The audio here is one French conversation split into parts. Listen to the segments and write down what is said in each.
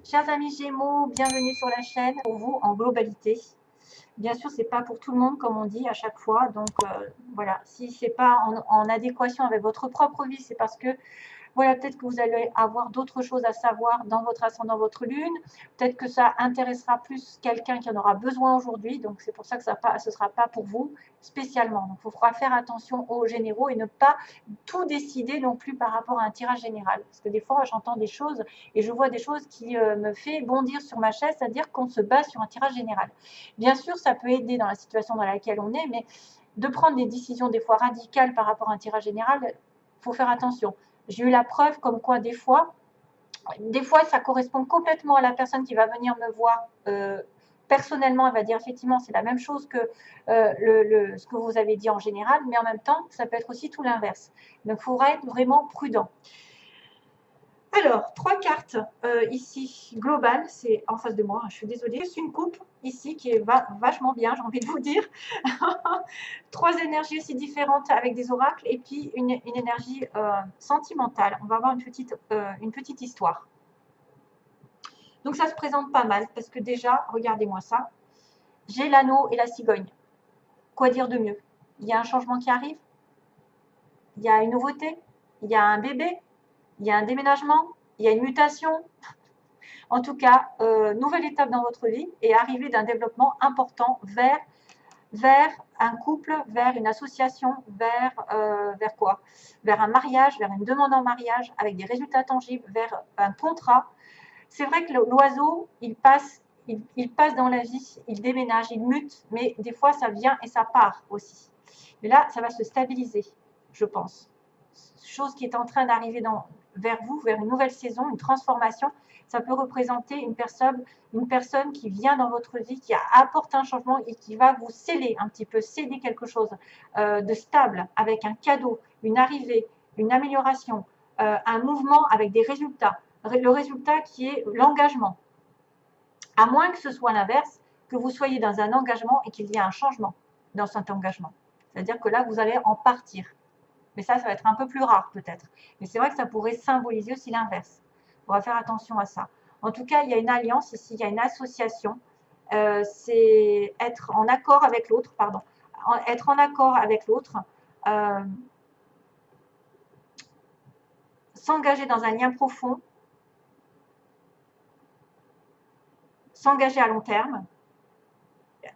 Chers amis Gémeaux, bienvenue sur la chaîne pour vous en globalité. Bien sûr, c'est pas pour tout le monde comme on dit à chaque fois. Donc voilà, si c'est pas en adéquation avec votre propre vie, c'est parce que voilà, peut-être que vous allez avoir d'autres choses à savoir dans votre ascendant, votre lune. Peut-être que ça intéressera plus quelqu'un qui en aura besoin aujourd'hui. Donc, c'est pour ça que ce ne sera pas pour vous spécialement. Donc, il faudra faire attention aux généraux et ne pas tout décider non plus par rapport à un tirage général. Parce que des fois, j'entends des choses et je vois des choses qui me fait bondir sur ma chaise, c'est-à-dire qu'on se base sur un tirage général. Bien sûr, ça peut aider dans la situation dans laquelle on est, mais de prendre des décisions des fois radicales par rapport à un tirage général, il faut faire attention. J'ai eu la preuve comme quoi des fois, ça correspond complètement à la personne qui va venir me voir personnellement. Elle va dire effectivement c'est la même chose que ce que vous avez dit en général, mais en même temps, ça peut être aussi tout l'inverse. Donc, il faudra être vraiment prudent. Alors, 3 cartes ici, globales, c'est en face de moi, je suis désolée. C'est une coupe ici qui est vachement bien, j'ai envie de vous dire. 3 énergies aussi différentes avec des oracles et puis une énergie sentimentale. On va avoir une petite histoire. Donc ça se présente pas mal parce que déjà, regardez-moi ça. J'ai l'anneau et la cigogne. Quoi dire de mieux? Il y a un changement qui arrive, il y a une nouveauté, il y a un bébé, il y a un déménagement, il y a une mutation. En tout cas, nouvelle étape dans votre vie et arrivée d'un développement important vers un couple, vers une association, vers quoi? Vers un mariage, vers une demande en mariage avec des résultats tangibles, vers un contrat. C'est vrai que l'oiseau, il passe dans la vie, il déménage, il mute, mais des fois ça vient et ça part aussi. Mais là, ça va se stabiliser, je pense. Chose qui est en train d'arriver vers vous, vers une nouvelle saison, une transformation. Ça peut représenter une personne qui vient dans votre vie, qui apporte un changement et qui va vous sceller un petit peu, céder quelque chose de stable, avec un cadeau, une arrivée, une amélioration, un mouvement avec des résultats. Le résultat qui est l'engagement. À moins que ce soit l'inverse, que vous soyez dans un engagement et qu'il y ait un changement dans cet engagement. C'est-à-dire que là, vous allez en partir. Mais ça va être un peu plus rare peut-être. Mais c'est vrai que ça pourrait symboliser aussi l'inverse. On va faire attention à ça. En tout cas, il y a une alliance ici, il y a une association. C'est être en accord avec l'autre, pardon. Être en accord avec l'autre. S'engager dans un lien profond. S'engager à long terme.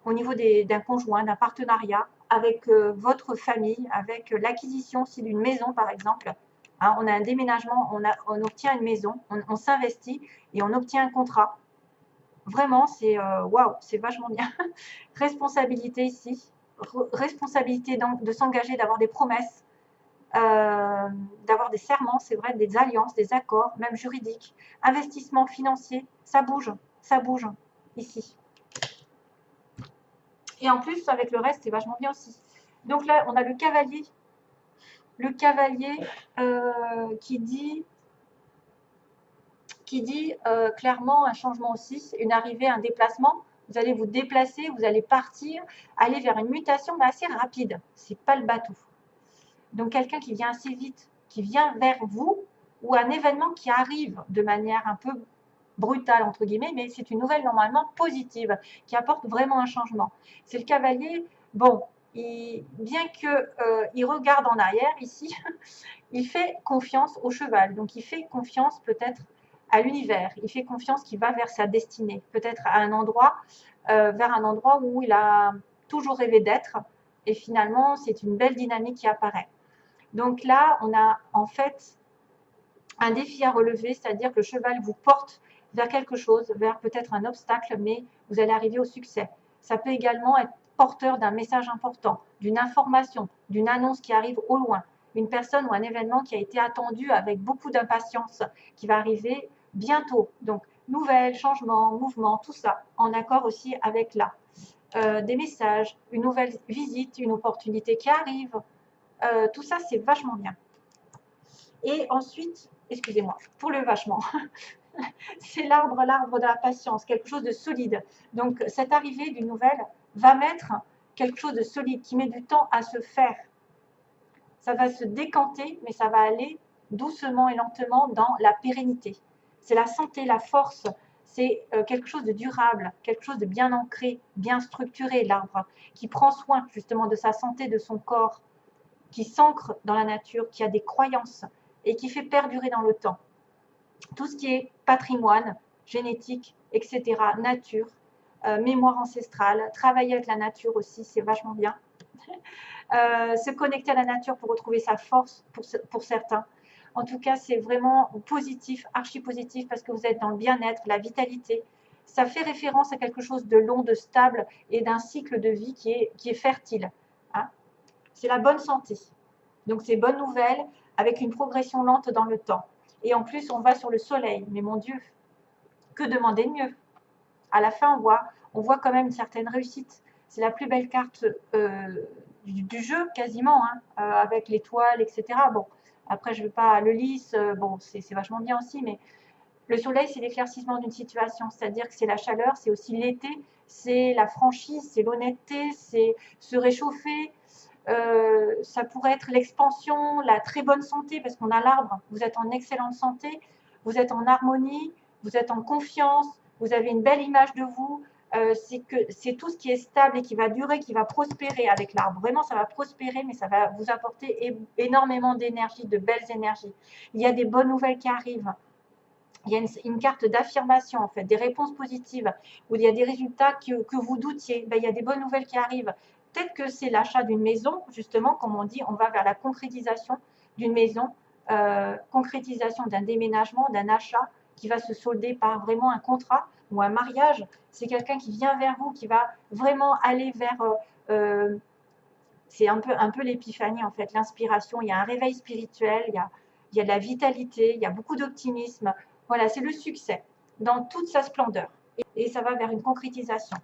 Au niveau d'un conjoint, d'un partenariat, avec votre famille, avec l'acquisition aussi d'une maison par exemple. Hein, on a un déménagement, on obtient une maison, on s'investit et on obtient un contrat. Vraiment, c'est waouh, c'est vachement bien. Responsabilité ici, responsabilité de s'engager, d'avoir des promesses, d'avoir des serments, c'est vrai, des alliances, des accords, même juridiques. Investissement financier, ça bouge ici. Et en plus, avec le reste, c'est vachement bien aussi. Donc là, on a le cavalier. Le cavalier qui dit clairement un changement aussi, une arrivée, un déplacement. Vous allez vous déplacer, vous allez partir, aller vers une mutation, mais assez rapide. C'est pas le bateau. Donc quelqu'un qui vient assez vite, qui vient vers vous, ou un événement qui arrive de manière un peu brutale, entre guillemets, mais c'est une nouvelle normalement positive, qui apporte vraiment un changement. C'est le cavalier, bon, bien qu'il regarde en arrière ici, il fait confiance au cheval, donc il fait confiance peut-être à l'univers, il fait confiance qu'il va vers sa destinée, peut-être à un endroit, vers un endroit où il a toujours rêvé d'être, et finalement c'est une belle dynamique qui apparaît. Donc là, on a en fait un défi à relever, c'est-à-dire que le cheval vous porte vers quelque chose, vers peut-être un obstacle, mais vous allez arriver au succès. Ça peut également être porteur d'un message important, d'une information, d'une annonce qui arrive au loin, une personne ou un événement qui a été attendu avec beaucoup d'impatience, qui va arriver bientôt. Donc, nouvelles, changements, mouvements, tout ça, en accord aussi avec là. Des messages, une nouvelle visite, une opportunité qui arrive. Tout ça, c'est vachement bien. Et ensuite, excusez-moi, pour le vachement, c'est l'arbre de la patience, quelque chose de solide. Donc, cette arrivée d'une nouvelle va mettre quelque chose de solide, qui met du temps à se faire. Ça va se décanter, mais ça va aller doucement et lentement dans la pérennité. C'est la santé, la force, c'est quelque chose de durable, quelque chose de bien ancré, bien structuré, l'arbre, qui prend soin justement de sa santé, de son corps, qui s'ancre dans la nature, qui a des croyances et qui fait perdurer dans le temps. Tout ce qui est patrimoine, génétique, etc., nature, mémoire ancestrale, travailler avec la nature aussi, c'est vachement bien. Se connecter à la nature pour retrouver sa force pour certains. En tout cas, c'est vraiment positif, archi positif, parce que vous êtes dans le bien-être, la vitalité. Ça fait référence à quelque chose de long, de stable et d'un cycle de vie qui est fertile. Hein. C'est la bonne santé. Donc, c'est bonne nouvelle avec une progression lente dans le temps. Et en plus, on va sur le soleil. Mais mon Dieu, que demander de mieux? À la fin, on voit quand même une certaine réussite. C'est la plus belle carte du jeu, quasiment, hein, avec l'étoile, etc. Bon, après, je ne veux pas le lys, bon, c'est vachement bien aussi, mais le soleil, c'est l'éclaircissement d'une situation, c'est-à-dire que c'est la chaleur, c'est aussi l'été, c'est la franchise, c'est l'honnêteté, c'est se réchauffer. Ça pourrait être l'expansion, la très bonne santé, parce qu'on a l'arbre, vous êtes en excellente santé, vous êtes en harmonie, vous êtes en confiance, vous avez une belle image de vous, c'est tout ce qui est stable et qui va durer, qui va prospérer avec l'arbre. Vraiment, ça va prospérer, mais ça va vous apporter énormément d'énergie, de belles énergies. Il y a des bonnes nouvelles qui arrivent. Il y a une carte d'affirmation, en fait, des réponses positives, où il y a des résultats que vous doutiez. Ben, il y a des bonnes nouvelles qui arrivent. Peut-être que c'est l'achat d'une maison, justement, comme on dit, on va vers la concrétisation d'une maison, concrétisation d'un déménagement, d'un achat qui va se solder par vraiment un contrat ou un mariage. C'est quelqu'un qui vient vers vous, qui va vraiment aller vers... c'est un peu l'épiphanie, en fait, l'inspiration. Il y a un réveil spirituel, il y a de la vitalité, il y a beaucoup d'optimisme. Voilà, c'est le succès dans toute sa splendeur. Et ça va vers une concrétisation.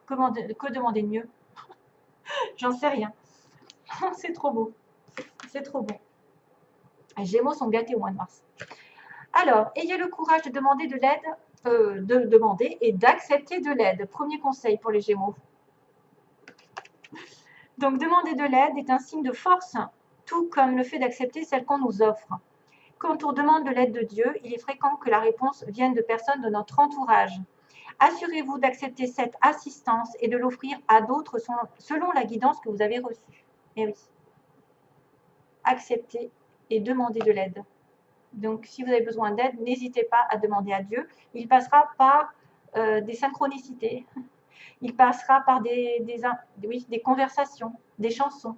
Que demander de mieux? J'en sais rien. C'est trop beau. C'est trop beau. Les Gémeaux sont gâtés au mois de mars. Alors, ayez le courage de demander de l'aide, de demander et d'accepter de l'aide. Premier conseil pour les Gémeaux. Donc, demander de l'aide est un signe de force, tout comme le fait d'accepter celle qu'on nous offre. Quand on demande de l'aide de Dieu, il est fréquent que la réponse vienne de personnes de notre entourage. Assurez-vous d'accepter cette assistance et de l'offrir à d'autres selon la guidance que vous avez reçue. Eh oui. Acceptez et demandez de l'aide. Donc, si vous avez besoin d'aide, n'hésitez pas à demander à Dieu. Il passera par des synchronicités. Il passera par des conversations, des chansons.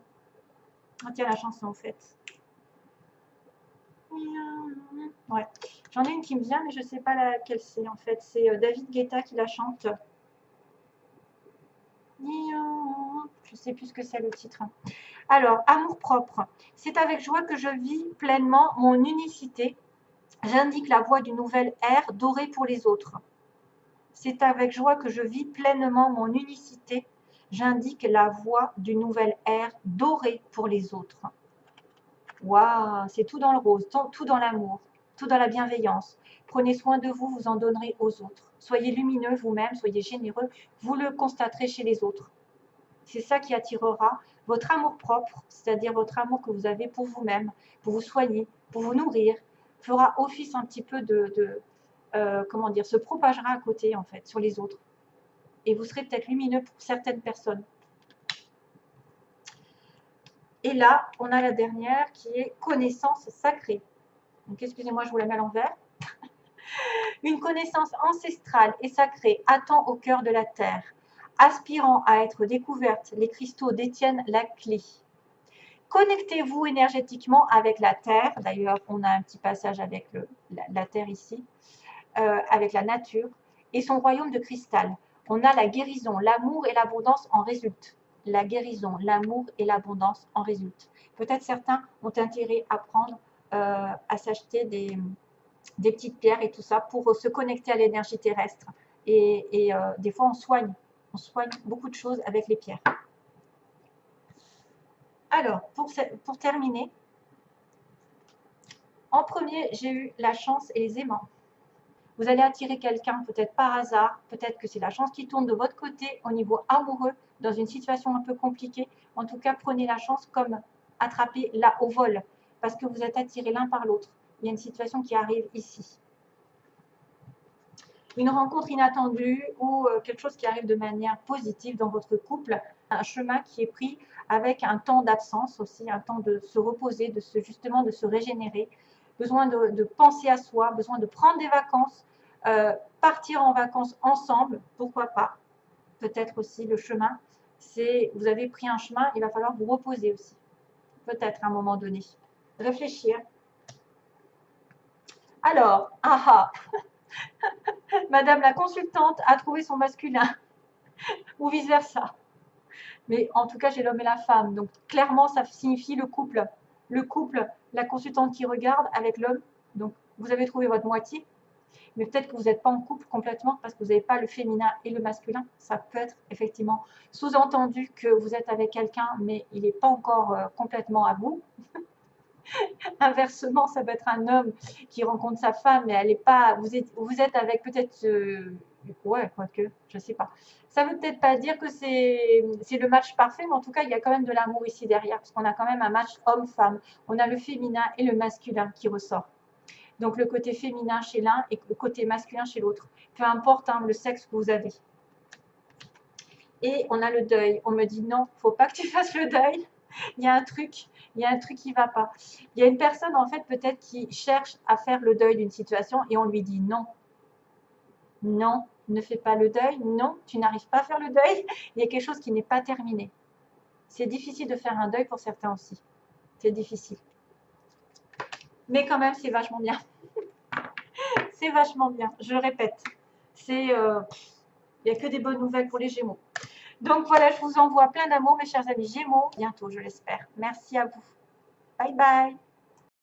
Oh, tiens, la chanson, en fait. Ouais. J'en ai une qui me vient, mais je ne sais pas laquelle c'est, en fait. C'est David Guetta qui la chante. Je ne sais plus ce que c'est le titre. Alors, amour propre. C'est avec joie que je vis pleinement mon unicité. J'indique la voie d'une nouvelle ère dorée pour les autres. C'est avec joie que je vis pleinement mon unicité. J'indique la voie d'une nouvelle ère dorée pour les autres. Waouh, c'est tout dans le rose, tout dans l'amour, tout dans la bienveillance. Prenez soin de vous, vous en donnerez aux autres. Soyez lumineux vous-même, soyez généreux, vous le constaterez chez les autres. C'est ça qui attirera votre amour propre, c'est-à-dire votre amour que vous avez pour vous-même, pour vous soigner, pour vous nourrir, fera office un petit peu comment dire, se propagera à côté, en fait, sur les autres. Et vous serez peut-être lumineux pour certaines personnes. Et là, on a la dernière qui est connaissance sacrée. Donc, excusez-moi, je vous la mets à l'envers. Une connaissance ancestrale et sacrée attend au cœur de la terre. Aspirant à être découverte, les cristaux détiennent la clé. Connectez-vous énergétiquement avec la terre. D'ailleurs, on a un petit passage avec la terre ici, avec la nature et son royaume de cristal. On a la guérison, l'amour et l'abondance en résultent. La guérison, l'amour et l'abondance en résultent. Peut-être certains ont intérêt à prendre, à s'acheter des petites pierres et tout ça pour se connecter à l'énergie terrestre. Et des fois, on soigne beaucoup de choses avec les pierres. Alors, pour terminer, en premier, j'ai eu la chance et les aimants. Vous allez attirer quelqu'un peut-être par hasard, peut-être que c'est la chance qui tourne de votre côté au niveau amoureux, dans une situation un peu compliquée. En tout cas, prenez la chance comme attraper là au vol, parce que vous êtes attirés l'un par l'autre. Il y a une situation qui arrive ici. une rencontre inattendue ou quelque chose qui arrive de manière positive dans votre couple. Un chemin qui est pris avec un temps d'absence aussi, un temps de se reposer, justement de se régénérer, besoin de penser à soi, besoin de prendre des vacances, partir en vacances ensemble, pourquoi pas. Peut-être aussi le chemin, c'est vous avez pris un chemin, il va falloir vous reposer aussi. Peut-être à un moment donné. Réfléchir. Alors, Madame la consultante a trouvé son masculin, ou vice-versa. Mais en tout cas, j'ai l'homme et la femme. Donc, clairement, ça signifie le couple. Le couple, la consultante qui regarde avec l'homme. Donc, vous avez trouvé votre moitié. Mais peut-être que vous n'êtes pas en couple complètement parce que vous n'avez pas le féminin et le masculin. Ça peut être effectivement sous-entendu que vous êtes avec quelqu'un, mais il n'est pas encore complètement à bout. Inversement, ça peut être un homme qui rencontre sa femme, mais elle est pas. Vous êtes avec peut-être. Ouais, quoique, je sais pas. Ça veut peut-être pas dire que c'est le match parfait, mais en tout cas, il y a quand même de l'amour ici derrière, parce qu'on a quand même un match homme-femme. On a le féminin et le masculin qui ressort. Donc le côté féminin chez l'un et le côté masculin chez l'autre. Peu importe hein, le sexe que vous avez. Et on a le deuil. On me dit non, faut pas que tu fasses le deuil. Il y a un truc qui va pas. Il y a une personne en fait peut-être qui cherche à faire le deuil d'une situation et on lui dit non. Non, ne fais pas le deuil. Non, tu n'arrives pas à faire le deuil. Il y a quelque chose qui n'est pas terminé. C'est difficile de faire un deuil pour certains aussi. C'est difficile. Mais quand même, c'est vachement bien. C'est vachement bien. Je le répète. Il n'y a que des bonnes nouvelles pour les Gémeaux. Donc voilà, je vous envoie plein d'amour, mes chers amis Gémeaux. Bientôt, je l'espère. Merci à vous. Bye bye.